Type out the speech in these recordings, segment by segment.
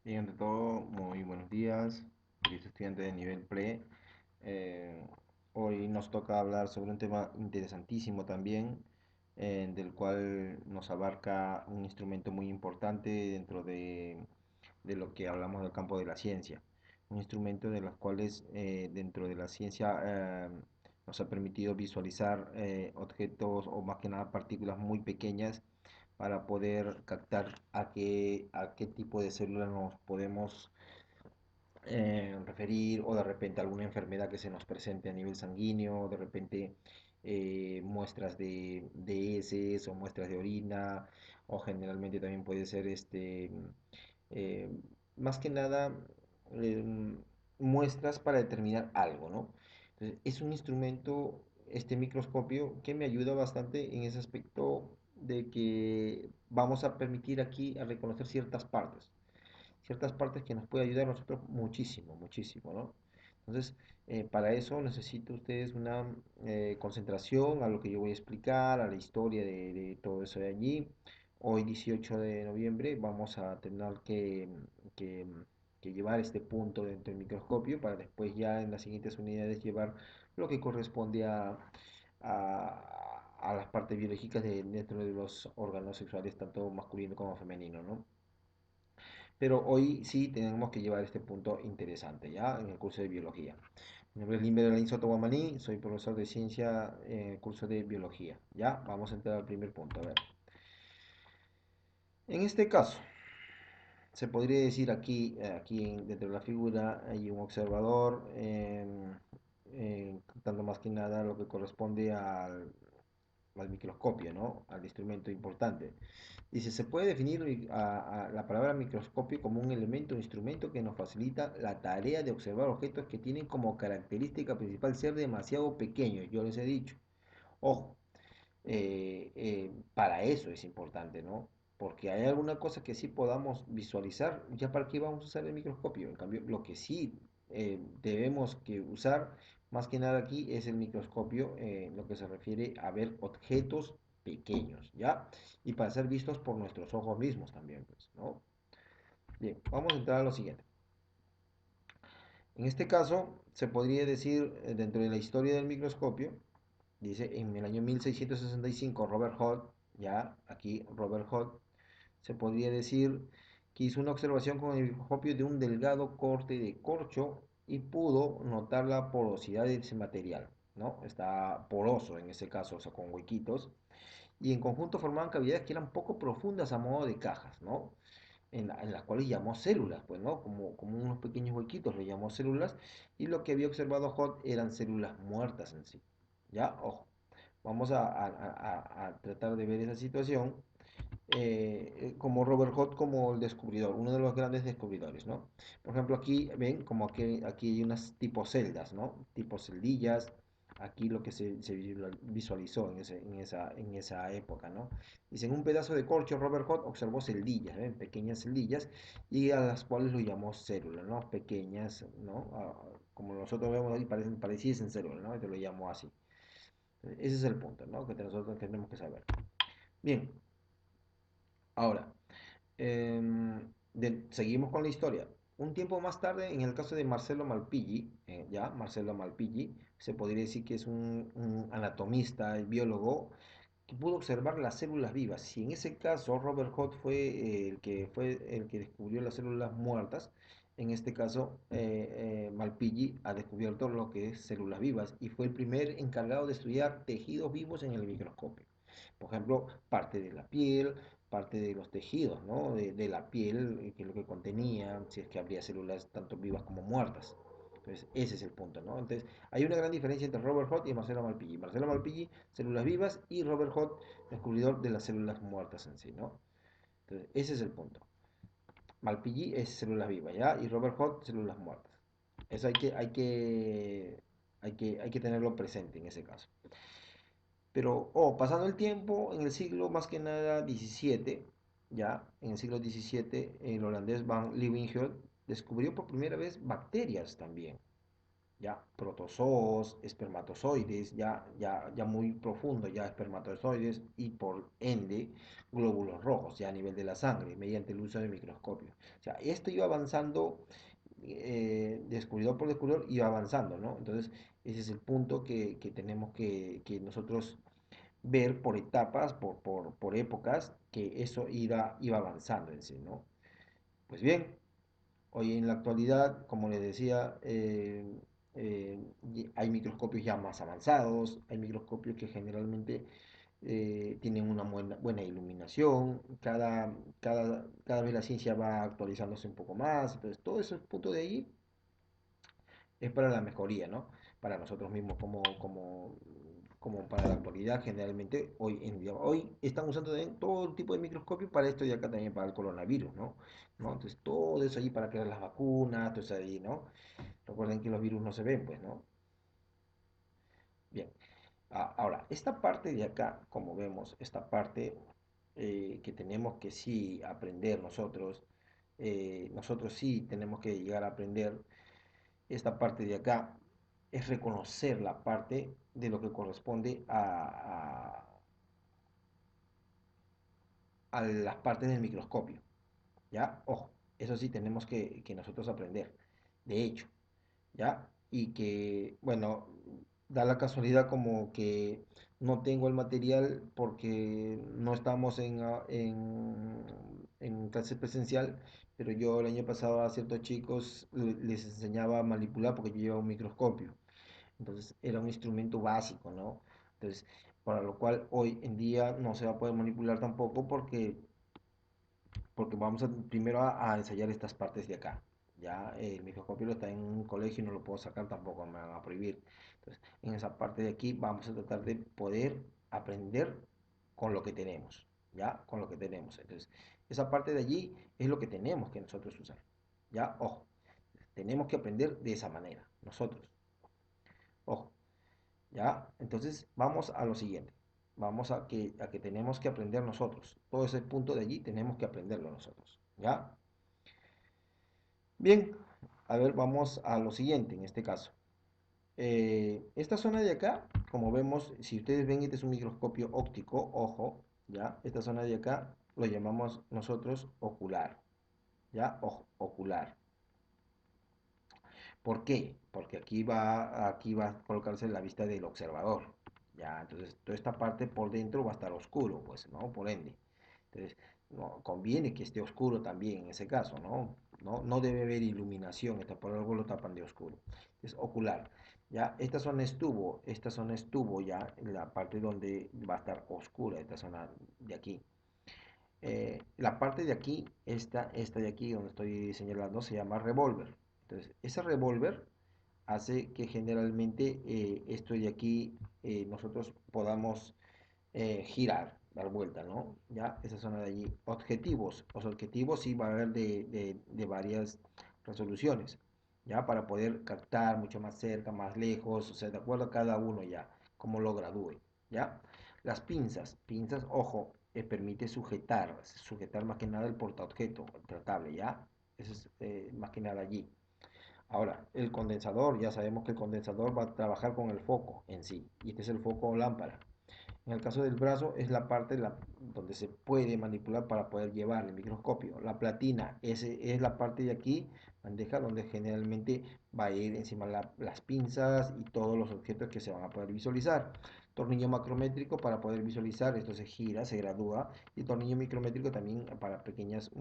Bien, ante todo, muy buenos días, queridos estudiantes de nivel pre. Eh, Hoy nos toca hablar sobre un tema interesantísimo también, del cual nos abarca un instrumento muy importante dentro de lo que hablamos del campo de la ciencia. Un instrumento de los cuales dentro de la ciencia nos ha permitido visualizar objetos o más que nada partículas muy pequeñas para poder captar a qué tipo de células nos podemos referir, o de repente alguna enfermedad que se nos presente a nivel sanguíneo, de repente muestras de heces o muestras de orina, o generalmente también puede ser eh, más que nada em, muestras para determinar algo, ¿no? Entonces, es un instrumento, este microscopio, que me ayuda bastante en ese aspecto de que vamos a permitir aquí a reconocer ciertas partes que nos puede ayudar a nosotros muchísimo, muchísimo, ¿no? Entonces, para eso necesito ustedes una concentración a lo que yo voy a explicar, a la historia de todo eso de allí. Hoy, 18 de noviembre, vamos a tener que, que llevar este punto dentro del microscopio para después ya en las siguientes unidades llevar lo que corresponde a las partes biológicas dentro de los órganos sexuales, tanto masculino como femenino, ¿no? Pero hoy sí tenemos que llevar este punto interesante, ¿ya? En el curso de biología. Mi nombre es Limber Alain Soto Guamaní, soy profesor de ciencia en el curso de biología, ¿ya? Vamos a entrar al primer punto, a ver. En este caso, se podría decir aquí dentro de la figura hay un observador, dando más que nada lo que corresponde al microscopio, ¿no? Al instrumento importante. Dice, se puede definir a la palabra microscopio como un elemento o instrumento que nos facilita la tarea de observar objetos que tienen como característica principal ser demasiado pequeños. Yo les he dicho, ojo, para eso es importante, ¿no? Porque hay alguna cosa que sí podamos visualizar, ya para qué vamos a usar el microscopio. En cambio, lo que sí debemos que usar, más que nada aquí, es el microscopio, lo que se refiere a ver objetos pequeños, ¿ya? Y para ser vistos por nuestros ojos mismos también, pues, ¿no? Bien, vamos a entrar a lo siguiente. En este caso, se podría decir, dentro de la historia del microscopio, dice, en el año 1665 Robert Hooke, ya aquí Robert Hooke, se podría decir que hizo una observación con el microscopio de un delgado corte de corcho y pudo notar la porosidad de ese material, ¿no? Está poroso en ese caso, o sea, con huequitos, y en conjunto formaban cavidades que eran poco profundas a modo de cajas, ¿no? En las cuales llamó células, pues, ¿no? Como unos pequeños huequitos, lo llamó células, y lo que había observado Hooke eran células muertas en sí, ¿ya? Ojo, vamos a tratar de ver esa situación como Robert Hooke como el descubridor, uno de los grandes descubridores, ¿no? Por ejemplo, aquí ven como aquí hay unas tipo celdas, ¿no? Tipo celdillas, aquí lo que se visualizó en esa época, ¿no? Dice, en un pedazo de corcho Robert Hooke observó celdillas, ¿ven? Pequeñas celdillas, y a las cuales lo llamó células, ¿no? Pequeñas, ¿no? Como nosotros vemos ahí, parecen parecidas en células, ¿no? Te lo llamo así. Ese es el punto, ¿no? Que nosotros tenemos que saber. Bien, ahora, seguimos con la historia. Un tiempo más tarde, en el caso de Marcelo Malpighi, Marcelo Malpighi, se podría decir que es un anatomista y biólogo que pudo observar las células vivas. Si en ese caso Robert Hooke fue el que descubrió las células muertas, en este caso Malpighi ha descubierto lo que es células vivas y fue el primer encargado de estudiar tejidos vivos en el microscopio. Por ejemplo, parte de la piel, parte de los tejidos, ¿no? De la piel, que es lo que contenía, si es que habría células tanto vivas como muertas. Entonces, ese es el punto, ¿no? Entonces, hay una gran diferencia entre Robert Hooke y Marcelo Malpighi. Marcelo Malpighi, células vivas, y Robert Hooke, descubridor de las células muertas en sí, ¿no? Entonces, ese es el punto. Malpighi es células vivas, ¿ya? Y Robert Hooke, células muertas. Eso hay que tenerlo presente en ese caso. Pero, pasando el tiempo, en el siglo más que nada 17, ya, en el siglo 17, el holandés Van Leeuwenhoek descubrió por primera vez bacterias también. ya protozoos, espermatozoides, ya muy profundo, ya espermatozoides y por ende glóbulos rojos, ya a nivel de la sangre, mediante el uso del microscopio. O sea, esto iba avanzando, descubridor por descubridor, iba avanzando, ¿no? Entonces, ese es el punto que tenemos que nosotros ver por etapas, por épocas, que eso iba avanzando en sí, ¿no? Pues bien, hoy en la actualidad, como les decía, hay microscopios ya más avanzados, hay microscopios que generalmente tienen una buena iluminación, cada vez la ciencia va actualizándose un poco más, entonces todo ese punto de ahí es para la mejoría, ¿no? Para nosotros mismos como para la actualidad, generalmente hoy en día. Hoy están usando también todo tipo de microscopio para esto y acá también para el coronavirus, ¿no? ¿No? Entonces todo eso ahí para crear las vacunas, todo eso ahí, ¿no? Recuerden que los virus no se ven, pues, ¿no? Bien. Ahora, esta parte de acá, como vemos, esta parte que tenemos que sí aprender nosotros sí tenemos que llegar a aprender esta parte de acá es reconocer la parte de lo que corresponde a las partes del microscopio, ¿ya? Ojo, eso sí tenemos que nosotros aprender, de hecho, ¿ya? Y que, bueno, da la casualidad como que no tengo el material porque no estamos en clase presencial, pero yo el año pasado a ciertos chicos les enseñaba a manipular porque yo llevaba un microscopio. Entonces era un instrumento básico, ¿no? Entonces, para lo cual hoy en día no se va a poder manipular tampoco porque vamos primero a ensayar estas partes de acá. Ya el microscopio está en un colegio y no lo puedo sacar tampoco, me van a prohibir. Entonces, en esa parte de aquí vamos a tratar de poder aprender con lo que tenemos, ¿ya? Con lo que tenemos. Entonces, esa parte de allí es lo que tenemos que nosotros usar, ¿ya? Ojo, tenemos que aprender de esa manera, nosotros. Ojo, ¿ya? Entonces vamos a lo siguiente. Vamos a que tenemos que aprender nosotros. Todo ese punto de allí tenemos que aprenderlo nosotros, ¿ya? Bien, a ver, vamos a lo siguiente en este caso. Esta zona de acá, como vemos, si ustedes ven, este es un microscopio óptico, ojo, ¿ya? Esta zona de acá lo llamamos nosotros ocular, ¿ya? Ojo, ocular. ¿Por qué? Porque aquí va a colocarse la vista del observador. Ya, entonces toda esta parte por dentro va a estar oscuro, pues, ¿no? Por ende. Entonces, no, conviene que esté oscuro también en ese caso, ¿no? No debe haber iluminación, por algo lo tapan de oscuro. Es ocular. Ya, esta zona estuvo ya en la parte donde va a estar oscura, esta zona de aquí. La parte de aquí, esta de aquí donde estoy señalando, se llama revólver. Entonces, ese revólver hace que generalmente esto de aquí nosotros podamos girar, dar vuelta, ¿no? Ya, esa zona de allí. Objetivos. Los objetivos sí va a haber de varias resoluciones, ¿ya? Para poder captar mucho más cerca, más lejos, o sea, de acuerdo a cada uno ya, como lo gradúe, ¿ya? Las pinzas, ojo, permite sujetar más que nada el portaobjeto, el tratable, ¿ya? Eso es más que nada allí. Ahora, el condensador, ya sabemos que el condensador va a trabajar con el foco en sí, y este es el foco o lámpara. En el caso del brazo es la parte donde se puede manipular para poder llevar el microscopio. La platina es la parte de aquí, bandeja, donde generalmente va a ir encima las pinzas y todos los objetos que se van a poder visualizar. Tornillo macrométrico para poder visualizar, esto se gira, se gradúa. Y tornillo micrométrico también para pequeñas,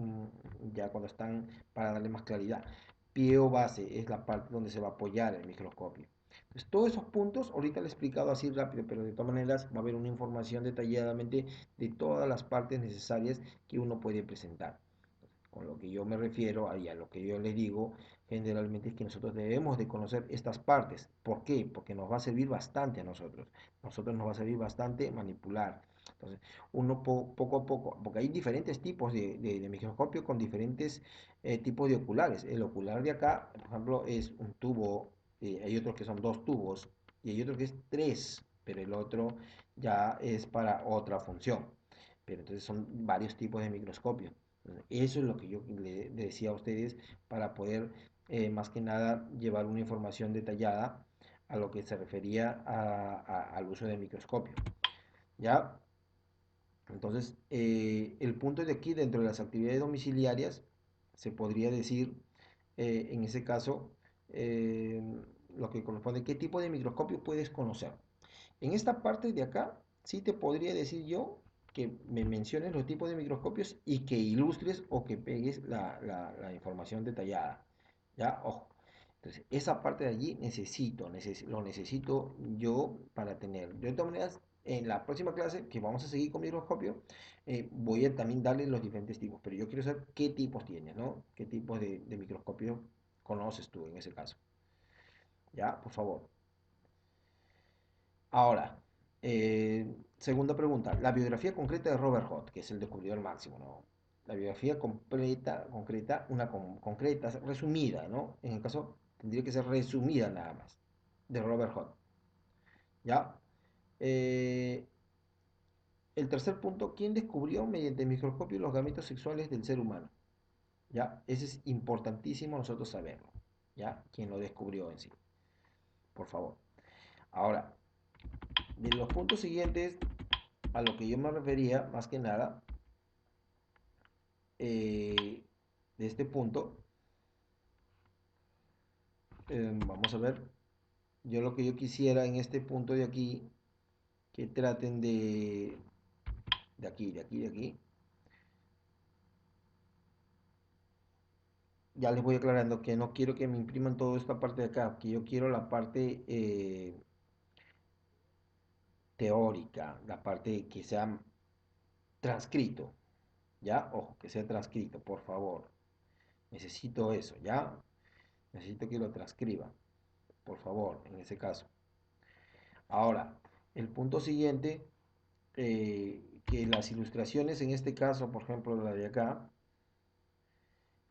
ya cuando están, para darle más claridad. Pie o base es la parte donde se va a apoyar el microscopio. Entonces, todos esos puntos, ahorita lo he explicado así rápido, pero de todas maneras va a haber una información detalladamente de todas las partes necesarias que uno puede presentar. Con lo que yo me refiero, y a lo que yo les digo, generalmente es que nosotros debemos de conocer estas partes. ¿Por qué? Porque nos va a servir bastante a nosotros. Nosotros nos va a servir bastante manipular. Entonces, uno poco a poco, porque hay diferentes tipos de microscopio con diferentes tipos de oculares. El ocular de acá, por ejemplo, es un tubo, hay otros que son dos tubos y hay otro que es tres, pero el otro ya es para otra función. Pero entonces son varios tipos de microscopio. Eso es lo que yo le decía a ustedes para poder más que nada llevar una información detallada a lo que se refería al uso del microscopio. ¿Ya? Entonces, el punto de aquí, dentro de las actividades domiciliarias, se podría decir, en ese caso, eh, lo que corresponde, ¿qué tipo de microscopio puedes conocer? En esta parte de acá, sí te podría decir yo que me menciones los tipos de microscopios y que ilustres o que pegues la información detallada. ¿Ya? Ojo. Entonces, esa parte de allí lo necesito yo para tener. De todas maneras, en la próxima clase, que vamos a seguir con microscopio, voy a también darle los diferentes tipos, pero yo quiero saber qué tipos tienes, ¿no? ¿Qué tipos de microscopio conoces tú en ese caso? ¿Ya? Por favor. Ahora, segunda pregunta. La biografía concreta de Robert Hooke, que es el descubridor máximo, ¿no? La biografía completa, concreta, concreta, resumida, ¿no? En el caso, tendría que ser resumida nada más, de Robert Hooke. ¿Ya? Eh, el tercer punto, ¿quién descubrió mediante el microscopio los gametos sexuales del ser humano? ¿Ya? Ese es importantísimo nosotros saberlo. ¿Ya? ¿Quién lo descubrió en sí? Por favor. Ahora, de los puntos siguientes, a lo que yo me refería, más que nada, de este punto, vamos a ver, yo lo que yo quisiera en este punto de aquí, que traten de aquí, de aquí, de aquí, ya les voy aclarando que no quiero que me impriman toda esta parte de acá, que yo quiero la parte teórica, la parte que sea transcrito, ¿ya? Ojo, que sea transcrito, por favor. Necesito eso, ¿ya? Necesito que lo transcriban, por favor, en ese caso. Ahora, el punto siguiente, que las ilustraciones, en este caso, por ejemplo, la de acá,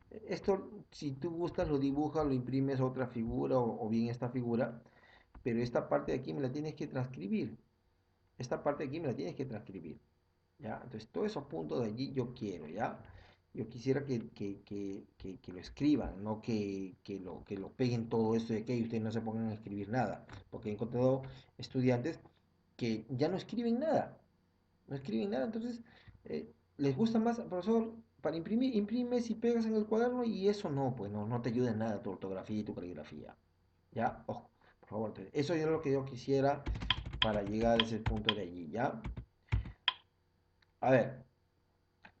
esto, si tú gustas, lo dibujas, lo imprimes otra figura o bien esta figura, pero esta parte de aquí me la tienes que transcribir. Esta parte de aquí me la tienes que transcribir, ¿ya? Entonces, todos esos puntos de allí yo quiero, ¿ya? Yo quisiera que lo escriban, no que lo peguen todo esto de aquí y ustedes no se pongan a escribir nada, porque he encontrado estudiantes que ya no escriben nada, no escriben nada, entonces les gusta más, profesor, para imprimir, imprimes y pegas en el cuaderno y eso no, pues no te ayuda en nada tu ortografía y tu caligrafía. ¿Ya? Ojo, por favor, entonces, eso es lo que yo quisiera para llegar a ese punto de allí, ¿ya? A ver,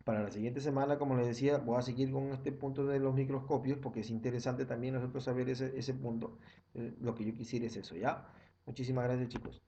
para la siguiente semana, como les decía, voy a seguir con este punto de los microscopios porque es interesante también nosotros saber ese punto. Lo que yo quisiera es eso, ¿ya? Muchísimas gracias, chicos.